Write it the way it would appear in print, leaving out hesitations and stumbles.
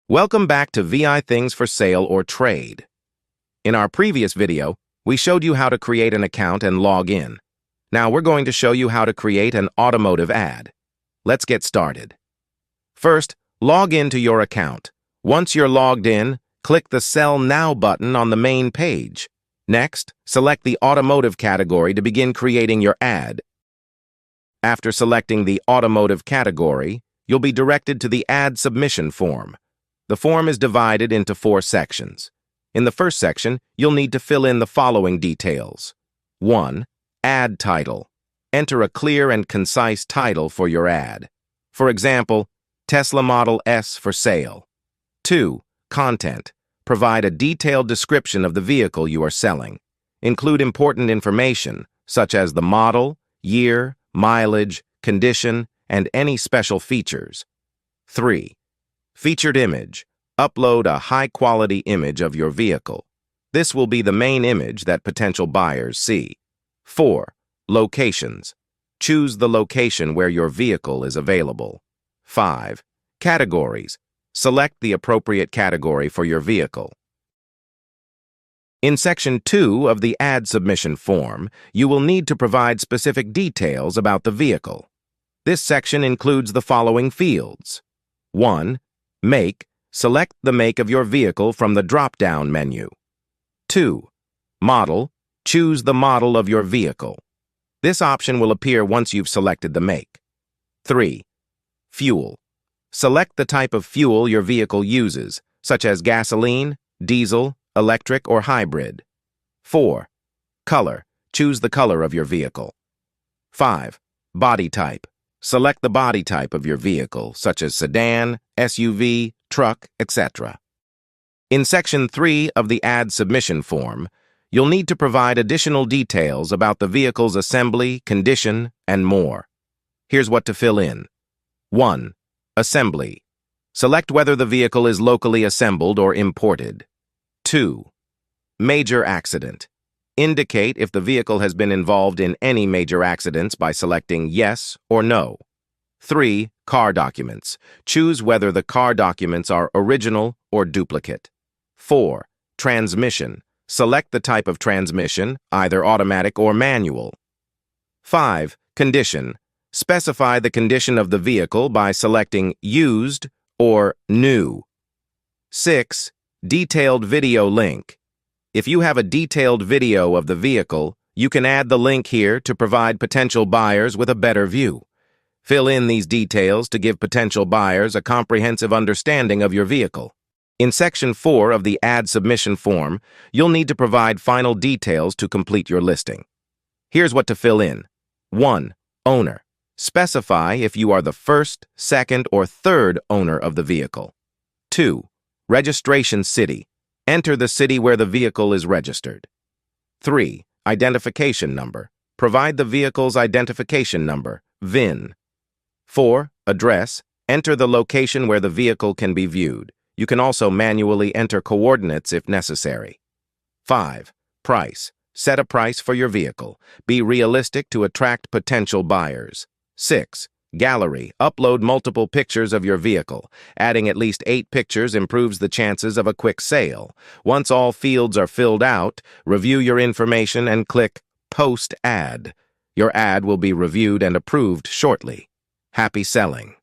Welcome back to VI Things for Sale or Trade. In our previous video, we showed you how to create an account and log in. Now we're going to show you how to create an automotive ad. Let's get started. First, log into your account. Once you're logged in, click the Sell Now button on the main page. Next, select the automotive category to begin creating your ad. After selecting the automotive category, you'll be directed to the ad submission form. The form is divided into 4 sections. In the first section, you'll need to fill in the following details. 1. Ad title. Enter a clear and concise title for your ad. For example, Tesla Model S for sale. 2. Content. Provide a detailed description of the vehicle you are selling. Include important information, such as the model, year, mileage, condition, and any special features. 3. Featured image. Upload a high-quality image of your vehicle. This will be the main image that potential buyers see. 4. Locations. Choose the location where your vehicle is available. 5. Categories. Select the appropriate category for your vehicle. In Section 2 of the ad submission form, you will need to provide specific details about the vehicle. This section includes the following fields. 1. Make. Select the make of your vehicle from the drop-down menu. 2. Model. Choose the model of your vehicle. This option will appear once you've selected the make. 3. Fuel. Select the type of fuel your vehicle uses, such as gasoline, diesel, electric, or hybrid. 4. Color. Choose the color of your vehicle. 5. Body type. Select the body type of your vehicle, such as sedan, SUV, truck, etc. In Section 3 of the ad submission form, you'll need to provide additional details about the vehicle's assembly, condition, and more. Here's what to fill in. 1. Assembly. Select whether the vehicle is locally assembled or imported. 2. Major accident. Indicate if the vehicle has been involved in any major accidents by selecting yes or no. 3. Car documents. Choose whether the car documents are original or duplicate. 4. Transmission. Select the type of transmission, either automatic or manual. 5. Condition. Specify the condition of the vehicle by selecting used or new. 6. Detailed video link. If you have a detailed video of the vehicle, you can add the link here to provide potential buyers with a better view. Fill in these details to give potential buyers a comprehensive understanding of your vehicle. In Section 4 of the ad submission form, you'll need to provide final details to complete your listing. Here's what to fill in. 1. Owner. Specify if you are the first, second, or third owner of the vehicle. 2. Registration city. Enter the city where the vehicle is registered. 3. Identification number. Provide the vehicle's identification number, VIN. 4. Address. Enter the location where the vehicle can be viewed. You can also manually enter coordinates if necessary. 5. Price. Set a price for your vehicle. Be realistic to attract potential buyers. 6. Gallery. Upload multiple pictures of your vehicle. Adding at least 8 pictures improves the chances of a quick sale. Once all fields are filled out, review your information and click Post Ad. Your ad will be reviewed and approved shortly. Happy selling!